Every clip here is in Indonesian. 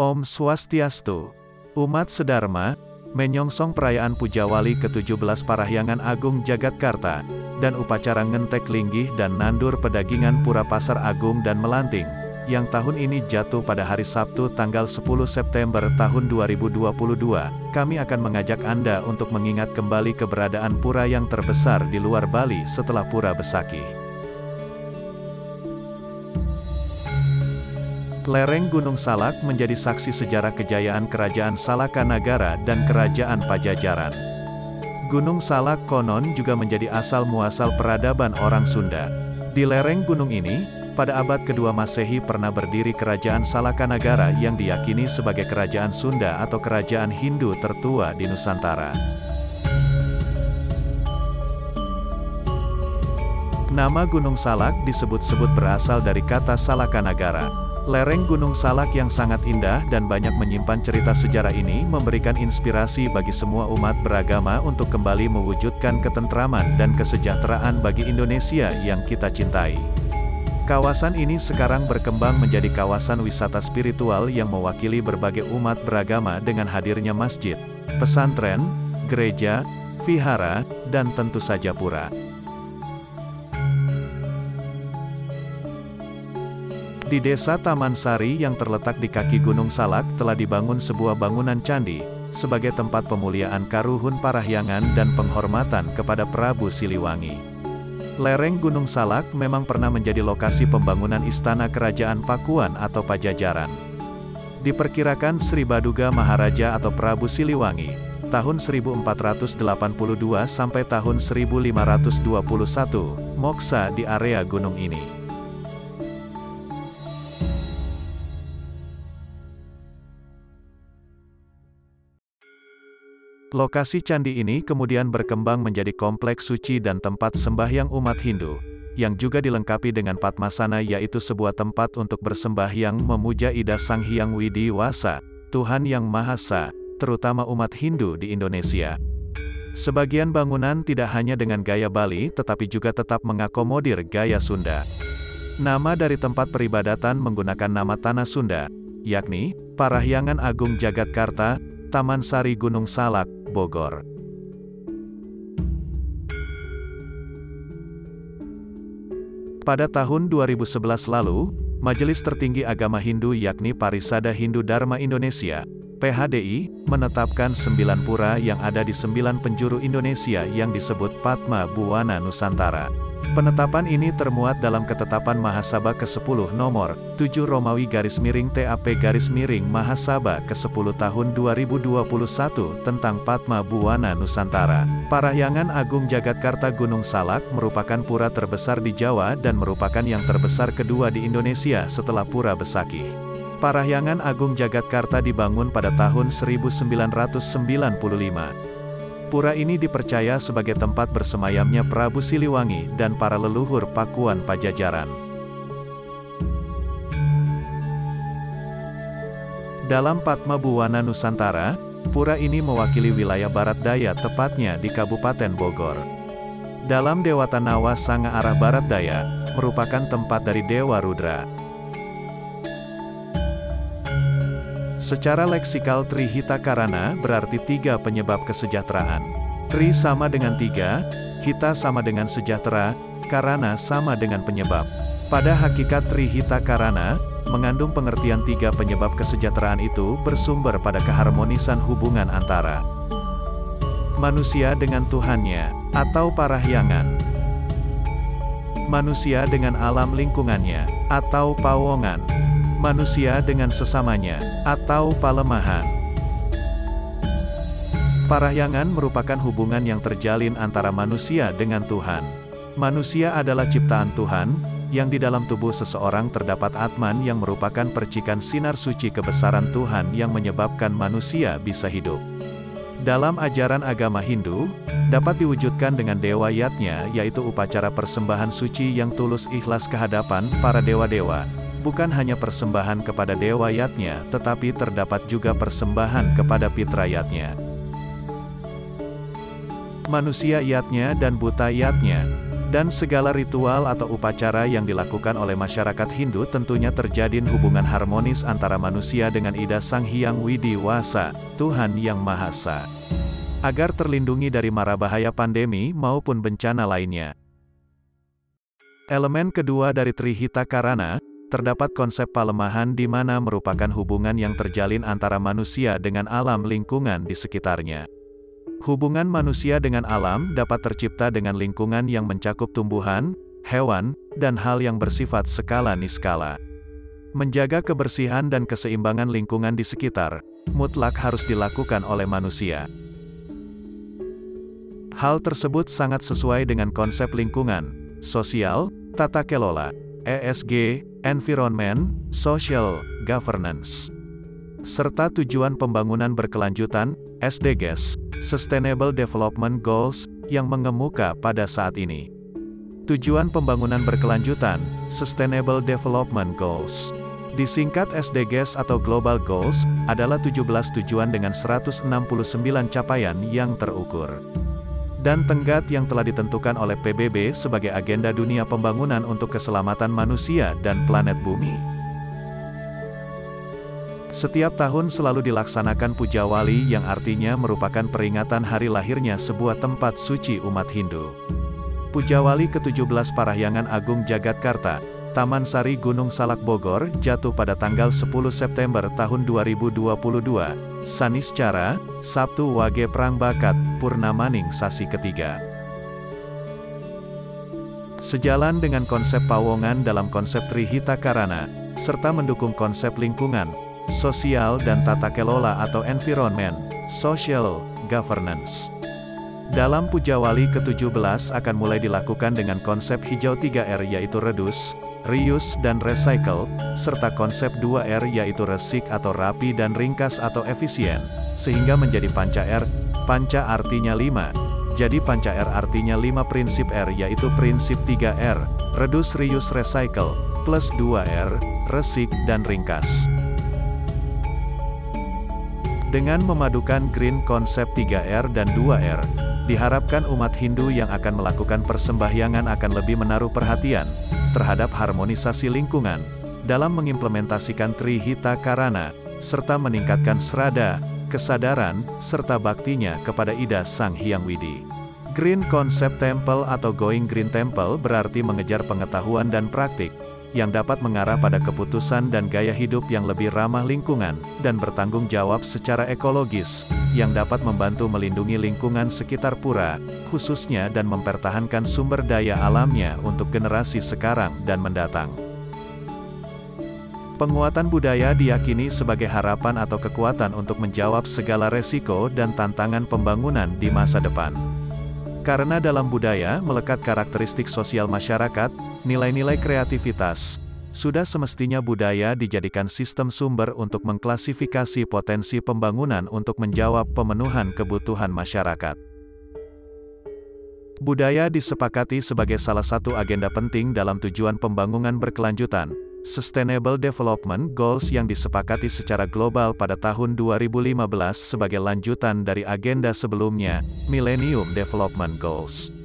Om Swastiastu. Umat sedharma, menyongsong perayaan Pujawali ke-17 Parahyangan Agung Jagatkarta, dan upacara ngentek linggih dan nandur pedagingan Pura Pasar Agung dan Melanting, yang tahun ini jatuh pada hari Sabtu tanggal 10 September tahun 2022, kami akan mengajak Anda untuk mengingat kembali keberadaan pura yang terbesar di luar Bali setelah Pura Besakih. Lereng Gunung Salak menjadi saksi sejarah kejayaan Kerajaan Salakanagara dan Kerajaan Pajajaran. Gunung Salak konon juga menjadi asal-muasal peradaban orang Sunda. Di lereng gunung ini, pada abad kedua Masehi pernah berdiri Kerajaan Salakanagara yang diyakini sebagai kerajaan Sunda atau kerajaan Hindu tertua di Nusantara. Nama Gunung Salak disebut-sebut berasal dari kata Salakanagara. Lereng Gunung Salak yang sangat indah dan banyak menyimpan cerita sejarah ini memberikan inspirasi bagi semua umat beragama untuk kembali mewujudkan ketentraman dan kesejahteraan bagi Indonesia yang kita cintai. Kawasan ini sekarang berkembang menjadi kawasan wisata spiritual yang mewakili berbagai umat beragama dengan hadirnya masjid, pesantren, gereja, vihara, dan tentu saja pura. Di desa Taman Sari yang terletak di kaki Gunung Salak telah dibangun sebuah bangunan candi, sebagai tempat pemuliaan karuhun parahyangan dan penghormatan kepada Prabu Siliwangi. Lereng Gunung Salak memang pernah menjadi lokasi pembangunan istana kerajaan Pakuan atau Pajajaran. Diperkirakan Sri Baduga Maharaja atau Prabu Siliwangi, tahun 1482 sampai tahun 1521, moksa di area gunung ini. Lokasi candi ini kemudian berkembang menjadi kompleks suci dan tempat sembahyang umat Hindu, yang juga dilengkapi dengan Padmasana yaitu sebuah tempat untuk bersembahyang memuja Ida Sang Hyang Widi Wasa, Tuhan Yang Maha Esa, terutama umat Hindu di Indonesia. Sebagian bangunan tidak hanya dengan gaya Bali tetapi juga tetap mengakomodir gaya Sunda. Nama dari tempat peribadatan menggunakan nama tanah Sunda, yakni Parahyangan Agung Jagatkarta, Taman Sari Gunung Salak, Bogor. Pada tahun 2011 lalu, Majelis Tertinggi Agama Hindu yakni Parisada Hindu Dharma Indonesia, PHDI, menetapkan 9 pura yang ada di 9 penjuru Indonesia yang disebut Padma Buwana Nusantara. Penetapan ini termuat dalam Ketetapan Mahasabha ke-10 nomor 7 Romawi _TAP_Mahasabha ke-10 tahun 2021 tentang Padma Buwana Nusantara. Parahyangan Agung Jagatkarta Gunung Salak merupakan pura terbesar di Jawa dan merupakan yang terbesar kedua di Indonesia setelah Pura Besakih. Parahyangan Agung Jagatkarta dibangun pada tahun 1995. Pura ini dipercaya sebagai tempat bersemayamnya Prabu Siliwangi dan para leluhur Pakuan Pajajaran. Dalam Padma Buwana Nusantara, pura ini mewakili wilayah barat daya tepatnya di Kabupaten Bogor. Dalam Dewata Nawa Sanga arah barat daya, merupakan tempat dari Dewa Rudra. Secara leksikal Trihita Karana berarti 3 penyebab kesejahteraan. Tri sama dengan 3, Hita sama dengan sejahtera, Karana sama dengan penyebab. Pada hakikat Trihita Karana, mengandung pengertian 3 penyebab kesejahteraan itu bersumber pada keharmonisan hubungan antara manusia dengan Tuhannya, atau parahyangan, manusia dengan alam lingkungannya, atau pawongan, manusia dengan sesamanya, atau palemahan. Parahyangan merupakan hubungan yang terjalin antara manusia dengan Tuhan. Manusia adalah ciptaan Tuhan, yang di dalam tubuh seseorang terdapat Atman yang merupakan percikan sinar suci kebesaran Tuhan yang menyebabkan manusia bisa hidup. Dalam ajaran agama Hindu, dapat diwujudkan dengan Dewa Yatnya yaitu upacara persembahan suci yang tulus ikhlas kehadapan para dewa-dewa. Bukan hanya persembahan kepada Dewa Yatnya, tetapi terdapat juga persembahan kepada Pitra Yatnya. Manusia Yatnya dan Buta Yatnya. Dan segala ritual atau upacara yang dilakukan oleh masyarakat Hindu tentunya terjadin hubungan harmonis antara manusia dengan Ida Sang Hyang Widi Wasa, Tuhan Yang Maha Esa, agar terlindungi dari mara bahaya pandemi maupun bencana lainnya. Elemen kedua dari Trihita Karana, terdapat konsep palemahan di mana merupakan hubungan yang terjalin antara manusia dengan alam lingkungan di sekitarnya. Hubungan manusia dengan alam dapat tercipta dengan lingkungan yang mencakup tumbuhan, hewan, dan hal yang bersifat skala niskala. Menjaga kebersihan dan keseimbangan lingkungan di sekitar, mutlak harus dilakukan oleh manusia. Hal tersebut sangat sesuai dengan konsep lingkungan, sosial, tata kelola, ESG, environment, social, governance, serta tujuan pembangunan berkelanjutan, SDGs, Sustainable Development Goals, yang mengemuka pada saat ini. Tujuan pembangunan berkelanjutan, Sustainable Development Goals, disingkat SDGs atau Global Goals, adalah 17 tujuan dengan 169 capaian yang terukur dan tenggat yang telah ditentukan oleh PBB sebagai agenda dunia pembangunan untuk keselamatan manusia dan planet bumi. Setiap tahun selalu dilaksanakan Puja Wali yang artinya merupakan peringatan hari lahirnya sebuah tempat suci umat Hindu. Puja Wali ke-17 Parahyangan Agung Jagatkarta, Taman Sari Gunung Salak Bogor, jatuh pada tanggal 10 September tahun 2022, Saniscara, Sabtu Wage Prangbakat, Purnamaning Sasi ketiga. Sejalan dengan konsep Pawongan dalam konsep Trihita Karana, serta mendukung konsep lingkungan, sosial dan tata kelola atau environment, social, governance. Dalam Puja Wali ke-17 akan mulai dilakukan dengan konsep hijau 3R yaitu reduce, reuse dan recycle, serta konsep 2R yaitu resik atau rapi dan ringkas atau efisien, sehingga menjadi Panca R, Panca artinya 5. Jadi Panca R artinya 5 prinsip R yaitu prinsip 3R, reduce reuse recycle, plus 2R, resik dan ringkas. Dengan memadukan green konsep 3R dan 2R, diharapkan umat Hindu yang akan melakukan persembahyangan akan lebih menaruh perhatian terhadap harmonisasi lingkungan dalam mengimplementasikan Trihita Karana, serta meningkatkan srada, kesadaran, serta baktinya kepada Ida Sang Hyang Widi. Green Concept Temple atau Going Green Temple berarti mengejar pengetahuan dan praktik yang dapat mengarah pada keputusan dan gaya hidup yang lebih ramah lingkungan, dan bertanggung jawab secara ekologis, yang dapat membantu melindungi lingkungan sekitar pura, khususnya dan mempertahankan sumber daya alamnya untuk generasi sekarang dan mendatang. Penguatan budaya diyakini sebagai harapan atau kekuatan untuk menjawab segala resiko dan tantangan pembangunan di masa depan. Karena dalam budaya melekat karakteristik sosial masyarakat, nilai-nilai kreativitas, sudah semestinya budaya dijadikan sistem sumber untuk mengklasifikasi potensi pembangunan untuk menjawab pemenuhan kebutuhan masyarakat. Budaya disepakati sebagai salah satu agenda penting dalam tujuan pembangunan berkelanjutan, Sustainable Development Goals yang disepakati secara global pada tahun 2015 sebagai lanjutan dari agenda sebelumnya, Millennium Development Goals.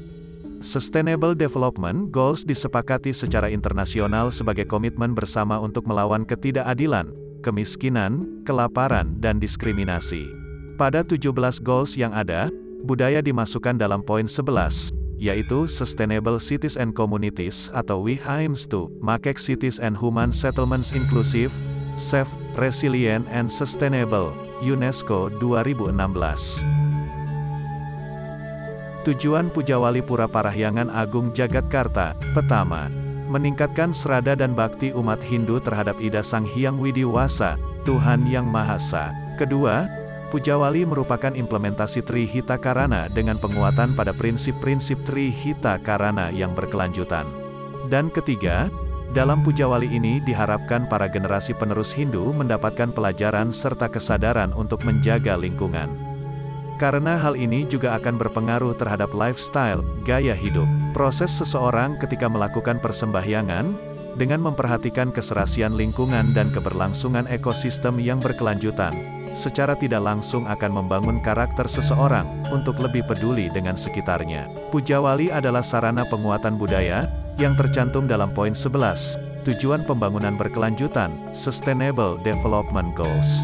Sustainable Development Goals disepakati secara internasional sebagai komitmen bersama untuk melawan ketidakadilan, kemiskinan, kelaparan, dan diskriminasi. Pada 17 goals yang ada, budaya dimasukkan dalam poin 11, yaitu Sustainable Cities and Communities atau We aims to make cities and human settlements inclusive, safe, resilient and sustainable, UNESCO 2016. Tujuan Puja Wali Pura Parahyangan Agung Jagatkarta, pertama, meningkatkan srada dan bakti umat Hindu terhadap Ida Sang Hyang Widi Wasa, Tuhan Yang Maha Esa. Kedua, Puja Wali merupakan implementasi Trihita Karana dengan penguatan pada prinsip-prinsip Trihita Karana yang berkelanjutan. Dan ketiga, dalam Puja Wali ini diharapkan para generasi penerus Hindu mendapatkan pelajaran serta kesadaran untuk menjaga lingkungan. Karena hal ini juga akan berpengaruh terhadap lifestyle, gaya hidup. Proses seseorang ketika melakukan persembahyangan, dengan memperhatikan keserasian lingkungan dan keberlangsungan ekosistem yang berkelanjutan, secara tidak langsung akan membangun karakter seseorang untuk lebih peduli dengan sekitarnya. Pujawali adalah sarana penguatan budaya yang tercantum dalam poin 11, tujuan pembangunan berkelanjutan, Sustainable Development Goals.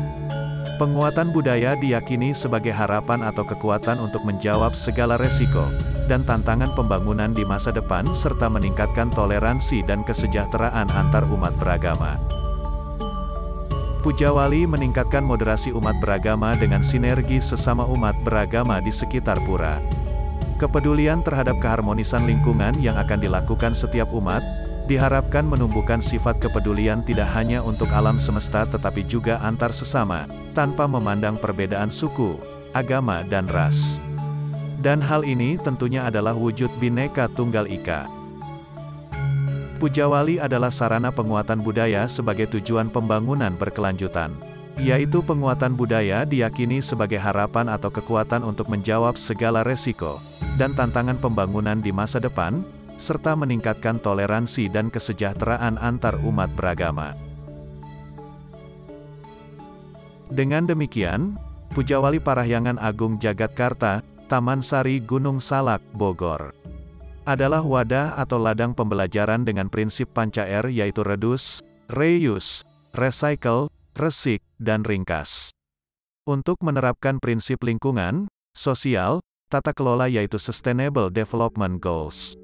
Penguatan budaya diyakini sebagai harapan atau kekuatan untuk menjawab segala resiko dan tantangan pembangunan di masa depan serta meningkatkan toleransi dan kesejahteraan antar umat beragama. Pujawali meningkatkan moderasi umat beragama dengan sinergi sesama umat beragama di sekitar pura. Kepedulian terhadap keharmonisan lingkungan yang akan dilakukan setiap umat, diharapkan menumbuhkan sifat kepedulian tidak hanya untuk alam semesta tetapi juga antar sesama, tanpa memandang perbedaan suku, agama dan ras. Dan hal ini tentunya adalah wujud Bhinneka Tunggal Ika. Pujawali adalah sarana penguatan budaya sebagai tujuan pembangunan berkelanjutan, yaitu penguatan budaya diyakini sebagai harapan atau kekuatan untuk menjawab segala resiko dan tantangan pembangunan di masa depan, serta meningkatkan toleransi dan kesejahteraan antar umat beragama. Dengan demikian, Pujawali Parahyangan Agung Jagatkarta, Taman Sari Gunung Salak, Bogor, adalah wadah atau ladang pembelajaran dengan prinsip Panca-R yaitu reduce, reuse, recycle, resik, dan ringkas. Untuk menerapkan prinsip lingkungan, sosial, tata kelola yaitu Sustainable Development Goals.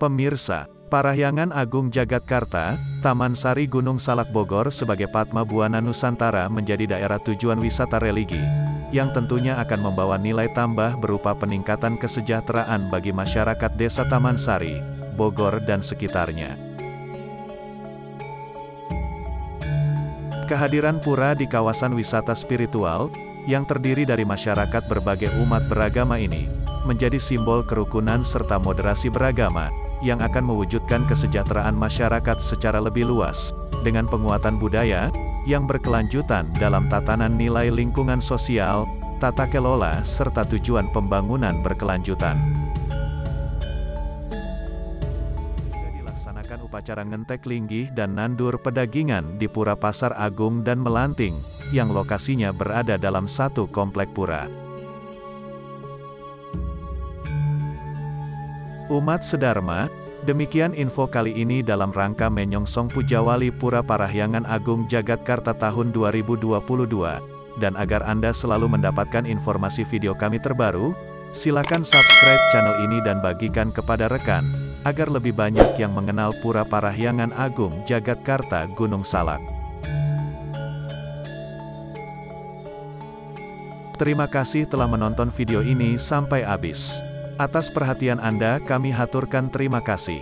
Pemirsa, Parahyangan Agung Jagatkarta, Taman Sari Gunung Salak Bogor sebagai Padma Buana Nusantara menjadi daerah tujuan wisata religi, yang tentunya akan membawa nilai tambah berupa peningkatan kesejahteraan bagi masyarakat Desa Taman Sari, Bogor dan sekitarnya. Kehadiran pura di kawasan wisata spiritual, yang terdiri dari masyarakat berbagai umat beragama ini, menjadi simbol kerukunan serta moderasi beragama, yang akan mewujudkan kesejahteraan masyarakat secara lebih luas, dengan penguatan budaya, yang berkelanjutan dalam tatanan nilai lingkungan sosial, tata kelola serta tujuan pembangunan berkelanjutan. Dilaksanakan upacara ngentek linggih dan nandur pedagingan di Pura Pasar Agung dan Melanting, yang lokasinya berada dalam satu komplek pura. Umat sedharma, demikian info kali ini dalam rangka menyongsong Pujawali Pura Parahyangan Agung Jagatkarta tahun 2022, dan agar Anda selalu mendapatkan informasi video kami terbaru, silakan subscribe channel ini dan bagikan kepada rekan, agar lebih banyak yang mengenal Pura Parahyangan Agung Jagatkarta Gunung Salak. Terima kasih telah menonton video ini sampai habis. Atas perhatian Anda kami haturkan terima kasih.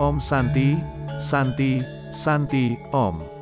Om Santi, Santi, Santi, Om.